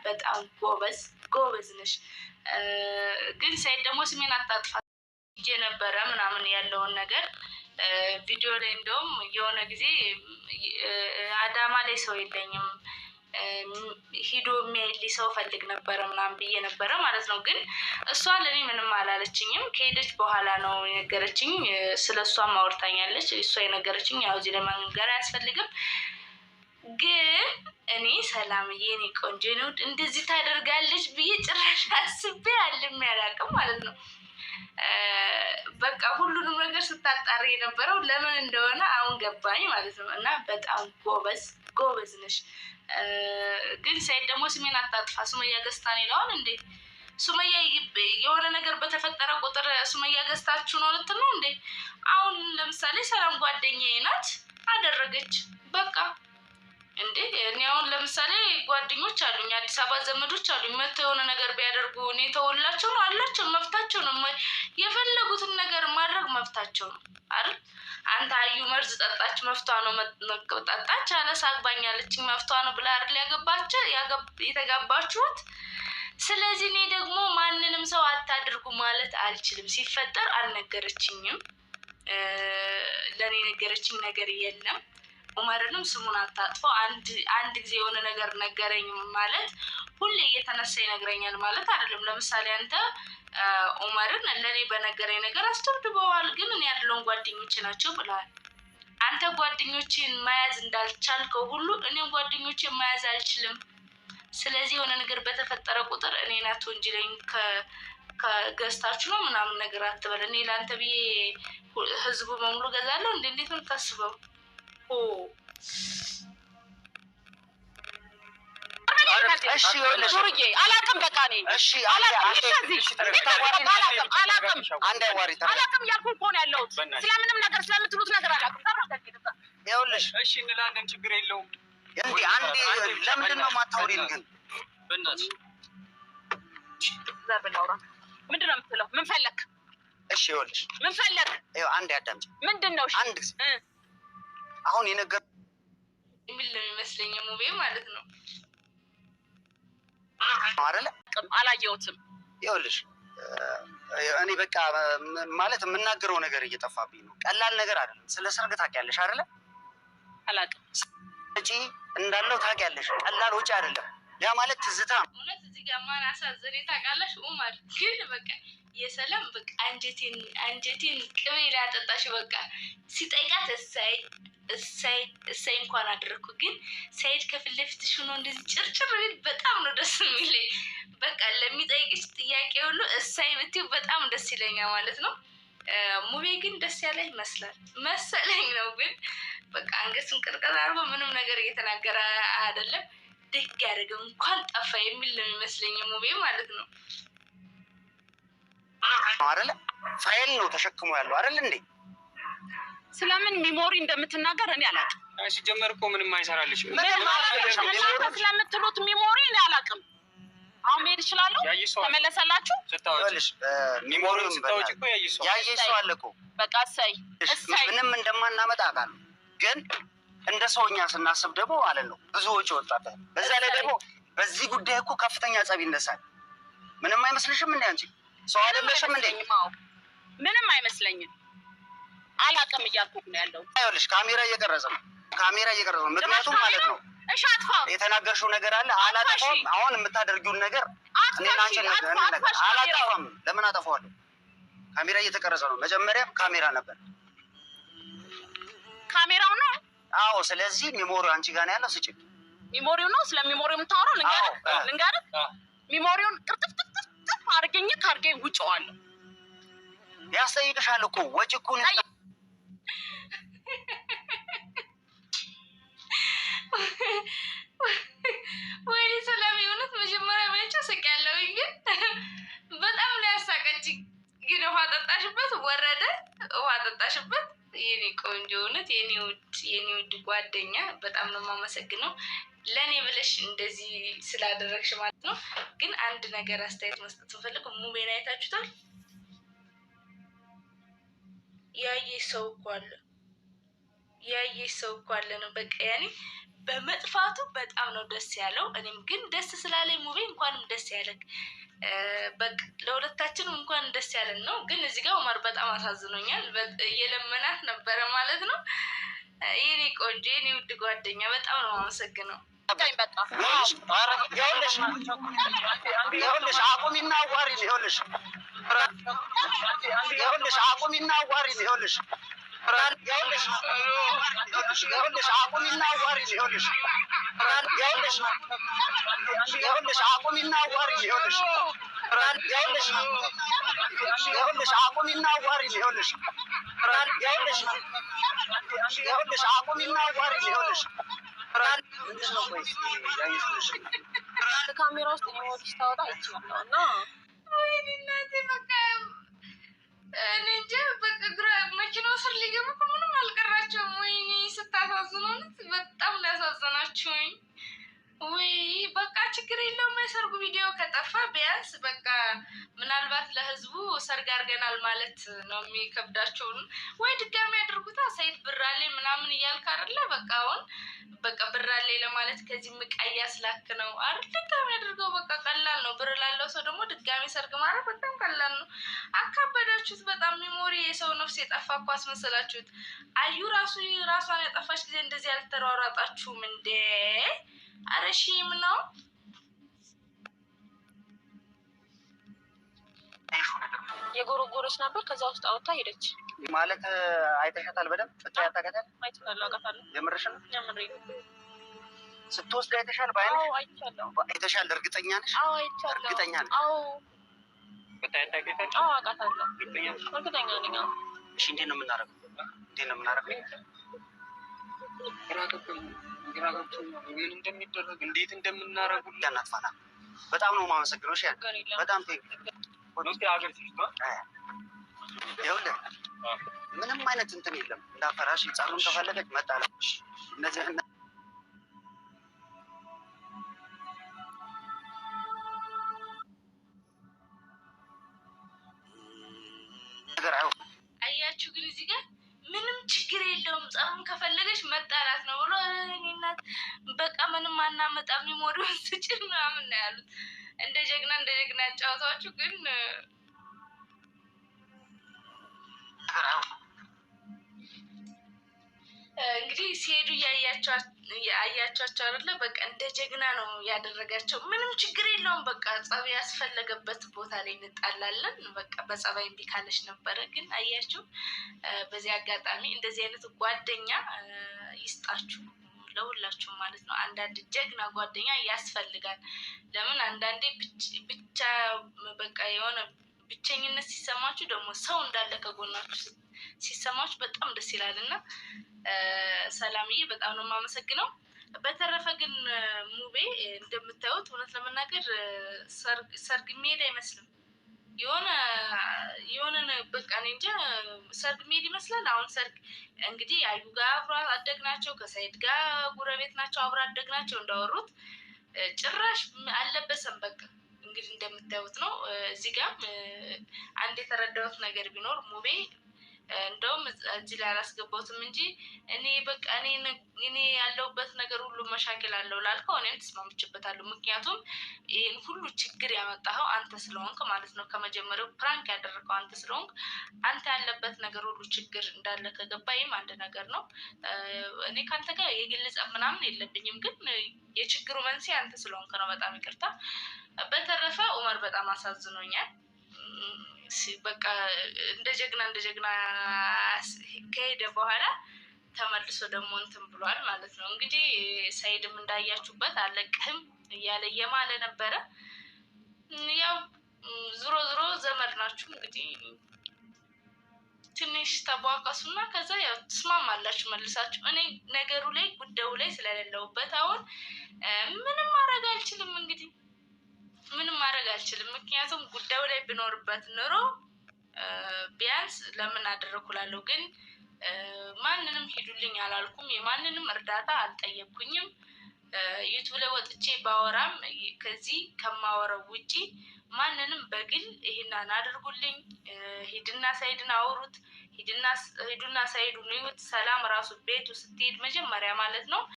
በጣም ጎበዝ ነሽ። ግን ሰይድ ደግሞ ስሜን አታጥፋ ነበረ ምናምን ያለውን ነገር ቪዲዮ ላይ እንደውም የሆነ ጊዜ አዳማ ላይ ሰው የለኝም ሂዶ የሚያይልኝ ሰው ፈልግ ነበረ ምናምን ብዬ ነበረ ማለት ነው። ግን እሷ ለእኔ ምንም አላለችኝም። ከሄደች በኋላ ነው የነገረችኝ። ስለ እሷም አውርታኛለች። እሷ የነገረችኝ ያው እዚህ ለመንገር አያስፈልግም። ግን እኔ ሰላምዬ እኔ ቆንጆ ነው እንደዚህ ታደርጋለች ብዬ ጭራሽ አስቤ አልሜ አላውቅም ማለት ነው። በቃ ሁሉንም ነገር ስታጣሪ የነበረው ለምን እንደሆነ አሁን ገባኝ ማለት ነው። እና በጣም ጎበዝ ነሽ። ግን ሰይድ ደግሞ ስሜን አታጥፋ ሱመያ ገዝታን ይለዋል እንዴ? ሱመያ የሆነ ነገር በተፈጠረ ቁጥር ሱመያ ገዝታችሁ ነው ልትል ነው እንዴ? አሁን ለምሳሌ ሰላም ጓደኛዬ ናት አደረገች በቃ እንዴ። እኔ አሁን ለምሳሌ ጓደኞች አሉኝ፣ አዲስ አበባ ዘመዶች አሉኝ። መተው የሆነ ነገር ቢያደርጉ እኔ ተወላቸው ነው አላቸው፣ መፍታቸው ነው። የፈለጉትን ነገር ማድረግ መፍታቸው ነው አይደል? አንተ አዩ መርዝ ጠጣች መፍቷ ነው፣ ጠጣች አለስ አግባኛለችኝ መፍቷ ነው ብላ አይደል የተጋባችሁት? ስለዚህ እኔ ደግሞ ማንንም ሰው አታድርጉ ማለት አልችልም። ሲፈጠር አልነገረችኝም፣ ለእኔ ነገረችኝ ነገር የለም። ኡመርንም ስሙን አታጥፈው አንድ ጊዜ የሆነ ነገር ነገረኝ ማለት ሁሌ እየተነሳ ይነግረኛል ማለት አይደለም። ለምሳሌ አንተ ኡመርን ለኔ በነገረኝ ነገር አስተብድበዋል፣ ግን እኔ ያለውን ጓደኞቼ ናቸው ብለዋል። አንተ ጓደኞችን መያዝ እንዳልቻልከው ሁሉ እኔም ጓደኞችን መያዝ አልችልም። ስለዚህ የሆነ ነገር በተፈጠረ ቁጥር እኔ ናት ወንጅለኝ ከገዝታችሁ ነው ምናምን ነገር አትበል። እኔ ለአንተ ብዬ ህዝቡ በሙሉ ገዛለሁ እንዴት ነው ታስበው? እሺ ኑርዬ አላቅም በቃ እኔ እሺ አላቅም ያልኩህ እኮ ነው ያለሁት። ስለምንም ነገር ስለምትሉት ነገር አላቅም። ይኸውልሽ እሺ እንላለን፣ ችግር የለውም። እንዴ አንዴ ለምንድን ነው የማታወሪን ግን? በእናትሽ ዘብላውራ ምንድን ነው የምትለው? ምን ፈለክ? እሺ ይኸውልሽ ምን ፈለክ? ይኸው አንዴ አዳምጪ። ምንድን ነው? አንድ አሁን የነገር የሚል ነው የሚመስለኝ ሙቤ ማለት ነው አይደለ? አላየሁትም። ይኸውልሽ እኔ በቃ ማለት የምናገረው ነገር እየጠፋብኝ ነው። ቀላል ነገር አይደለም። ስለ ሰርግ ታውቂያለሽ አይደለ? አላውቅም። ወጪ እንዳለው ታውቂያለሽ። ቀላል ወጪ አይደለም። ያ ማለት ትዝታ ነው። እውነት እዚህ ጋር ማን አሳዘኔ ታውቃለሽ? ኡመር ግን በቃ የሰላም በቃ አንጀቴን ቅቤ ላይ አጠጣሽ። በቃ ሲጠይቃት እሳይ እንኳን አደረኩ። ግን ሰይድ ከፊት ለፊትሽ ሆኖ እንደዚህ ጭርጭር ቢል በጣም ነው ደስ የሚለኝ። በቃ ለሚጠይቅሽ ጥያቄ ሁሉ እሳይ ብትይው በጣም ደስ ይለኛል ማለት ነው። ሙቤ ግን ደስ ያለ ይመስላል መሰለኝ ነው። ግን በቃ አንገቱን ቅርቅር አድርጎ ምንም ነገር እየተናገረ አይደለም። ደግ ያደረገው እንኳን ጠፋ የሚል ነው የሚመስለኝ ሙቤ ማለት ነው አይደለ? ፋይል ነው ተሸክሞ ያለው አይደል እንዴ? ስለምን ሚሞሪ እንደምትናገር እኔ አላውቅም። ሲጀመር እኮ ምንም አይሰራልሽ። ስለምትሉት ሚሞሪ እኔ አላውቅም። አሁን መሄድ እችላለሁ። ተመለሰላችሁ? ስታወጪ ሚሞሪውን ስታወጪ እኮ ያየሽ ሰው አለ እኮ። በቃ እሰይ ምንም እንደማናመጣ አውቃለሁ። ግን እንደ ሰውኛ ስናስብ ደግሞ ማለት ነው ብዙ ወጪ ወጣበት። በዛ ላይ ደግሞ በዚህ ጉዳይ እኮ ከፍተኛ ጸብ ይነሳል። ምንም አይመስልሽም እንዴ አንቺ? ሰው አይደለሽም እንዴ? ምንም አይመስለኝም። አላውቅም እያልኩህ ነው ያለው። ይኸውልሽ ካሜራ እየቀረጸ ነው። ምክንያቱም ማለት ነው እሺ አጥፋው። የተናገርሽው ነገር አለ። አላጠፋም። አሁን የምታደርጊውን ነገር እኔና አንቺ ነገር አላጠፋም። ለምን አጠፋዋለሁ? ካሜራ እየተቀረጸ ነው። መጀመሪያም ካሜራ ነበር። ካሜራው ነው? አዎ። ስለዚህ ሚሞሪው አንቺ ጋር ነው ያለው። ስጪ። ሚሞሪው ነው? ስለ ሚሞሪው የምታወራው ልንገርህ። ሚሞሪውን ቅርጥፍ አድርገኝ ካርገኝ ውጭዋለሁ። ያስጠይቅሻል እኮ ወጪ እኮ ነው። ወይኔ ሰላም የሆነት መጀመሪያ ብቻ ስቄያለሁ፣ ግን በጣም ነው ያሳቀችኝ። ግን ውሃ ጠጣሽበት ወረደ። ውሃ ጠጣሽበት የኔ ቆንጆ፣ እውነት የኔ ውድ ጓደኛ በጣም ነው የማመሰግነው ለእኔ ብለሽ እንደዚህ ስላደረግሽ ማለት ነው። ግን አንድ ነገር አስተያየት መስጠት ስፈልግ ሙቤን አይታችሁታል? ያየሽ ሰው እኮ አለ ነው በቃ ያኔ በመጥፋቱ በጣም ነው ደስ ያለው። እኔም ግን ደስ ስላለኝ ሙቤ እንኳንም ደስ ያለክ። በቃ ለሁለታችንም እንኳን ደስ ያለን ነው። ግን እዚህ ጋር ኡመር በጣም አሳዝኖኛል። እየለመናት ነበረ ማለት ነው። የኔ ቆንጆ የኔ ውድ ጓደኛ በጣም ነው የማመሰግነው። ይኸውልሽ አቁሚና አዋሪኝ። ይኸውልሽ አቁሚና አዋሪኝ። ይኸውልሽ አቁሚና አዋሪኝ። ይኸውልሽ አቁሚና አዋሪኝ። ይኸውልሽ አቁሚና አዋሪኝ። ይኸውልሽ አቁሚና አዋሪኝ። ይኸውልሽ ካሜራ ውስጥ ሞዲስ ታወጣ ይችላል እና ወይኔ እናቴ በቃ እኔ እንጃ በቃ ግራ መኪናው ስር ሊገቡ ምንም አልቀራቸውም። ወይኔ ስታሳዝኑት በጣም ሊያሳዝናችሁኝ። ወይ በቃ ችግር የለውም። የሰርጉ ቪዲዮ ከጠፋ ቢያንስ በቃ ምናልባት ለህዝቡ ሰርግ አድርገናል ማለት ነው የሚከብዳቸውን። ወይ ድጋሚ ያድርጉታ ሰይድ ብራሌ ምናምን እያልክ አይደለ? በቃ አሁን በቃ ብራሌ ለማለት ከዚህ ምቃያ ስላክ ነው አይደል? ድጋሚ አድርገው በቃ ቀላል ነው። ብር ላለው ሰው ደግሞ ድጋሚ ሰርግ ማድረግ በጣም ቀላል ነው። አካበዳችሁት በጣም። ሚሞሪ የሰው ነፍስ የጠፋ እኮ አስመሰላችሁት። አዩ ራሷን ያጠፋች ጊዜ እንደዚህ ያልተሯሯጣችሁም እንዴ? አረሺም ነው የጎረጎረች ነበር። ከዛ ውስጥ አወጣ ሄደች ማለት አይተሻታል? በደንብ ብታያታከታል? አይቻለሁ፣ አውቃታለሁ። የምርሽን ነው? የምሬን ስትወስድ አይተሻል? ባይነሽ? አዎ አይቻለሁ። አይተሻል? እርግጠኛ ነሽ? አዎ አይቻለሁ። እርግጠኛ ነሽ? አዎ ብታያታከታል? አዎ አውቃታለሁ። እርግጠኛ ነኝ። እሺ እንዴት ነው የምናደርገው? ግራ ገብቶኝ ምን እንደሚደረግ እንዴት እንደምናረጉ ያናጥፋና በጣም ነው የማመሰግነው። እሺ በጣም ይኸውልህ ምንም አይነት እንትን የለም። እንዳፈራሽ ህፃኑን ከፈለገች መጣለች። እነዚህ ነገር አያችሁ ግን እዚህ ጋር ምንም ችግር የለውም። ጸሩን ከፈለገች መጣላት ነው ብሎ እናት በቃ ምንም አናመጣም ሚሞሪውን ስጭን ምናምን ነው ያሉት። እንደ ጀግና ያጫወቷችሁ ግን እንግዲህ ሲሄዱ አያቸዋቸው አይደለ? በቃ እንደ ጀግና ነው ያደረጋቸው። ምንም ችግር የለውም። በቃ ጸብ ያስፈለገበት ቦታ ላይ እንጣላለን። በቃ በጸባይ እምቢ ካለች ነበረ። ግን አያችሁ፣ በዚህ አጋጣሚ እንደዚህ አይነት ጓደኛ ይስጣችሁ ለሁላችሁም ማለት ነው። አንዳንድ ጀግና ጓደኛ ያስፈልጋል። ለምን አንዳንዴ ብቻ በቃ የሆነ ብቸኝነት ሲሰማችሁ ደግሞ ሰው እንዳለ ከጎናችሁ ሲሰማችሁ በጣም ደስ ይላል። እና ሰላምዬ በጣም ነው የማመሰግነው። በተረፈ ግን ሙቤ እንደምታዩት እውነት ለመናገር ሰርግ የሚሄድ አይመስልም። የሆነ በቃ እኔ እንጃ ሰርግ የሚሄድ ይመስላል። አሁን ሰርግ እንግዲህ አዩ ጋር አብሮ አደግናቸው፣ ከሳይድ ጋር ጉረቤት ናቸው፣ አብሮ አደግናቸው እንዳወሩት ጭራሽ አልለበሰም። በቃ እንግዲህ እንደምታዩት ነው። እዚህ ጋር አንድ የተረዳሁት ነገር ቢኖር ሙቤ እንደውም እዚህ ላይ አላስገባሁትም እንጂ እኔ በቃ እኔ ያለሁበት ነገር ሁሉ መሻክል አለው ላልከው እኔም ተስማምችበታለሁ። ምክንያቱም ይህን ሁሉ ችግር ያመጣኸው አንተ ስለሆንክ ማለት ነው። ከመጀመሪያው ፕራንክ ያደረገው አንተ ስለሆንክ አንተ ያለበት ነገር ሁሉ ችግር እንዳለ ከገባ ይህም አንድ ነገር ነው። እኔ ከአንተ ጋር የግል ጸብ ምናምን የለብኝም፣ ግን የችግሩ መንስኤ አንተ ስለሆንክ ነው። በጣም ይቅርታ። በተረፈ ኡመር በጣም አሳዝኖኛል። በቃ እንደ ጀግና ከሄደ በኋላ ተመልሶ ደግሞ እንትን ብሏል ማለት ነው። እንግዲህ ሰይድም እንዳያችሁበት አለቅህም እያለ እየማለ ነበረ። ያው ዞሮ ዘመድ ናችሁ እንግዲህ ትንሽ ተቧቀሱና ከዛ ያው ትስማማላችሁ መልሳችሁ። እኔ ነገሩ ላይ ጉዳዩ ላይ ስለሌለውበት አሁን ምንም ማድረግ አልችልም። እንግዲህ ምንም ማድረግ አልችልም። ምክንያቱም ጉዳዩ ላይ ብኖርበት ኑሮ ቢያንስ ለምን አደረኩላለሁ። ግን ማንንም ሂዱልኝ አላልኩም። የማንንም እርዳታ አልጠየቅኩኝም። ዩቱብ ላይ ወጥቼ ባወራም ከዚህ ከማወራው ውጪ ማንንም በግል ይሄንን አድርጉልኝ፣ ሂድና ሳይድን አውሩት፣ ሂዱና ሳይዱን ይዩት። ሰላም ራሱ ቤቱ ስትሄድ መጀመሪያ ማለት ነው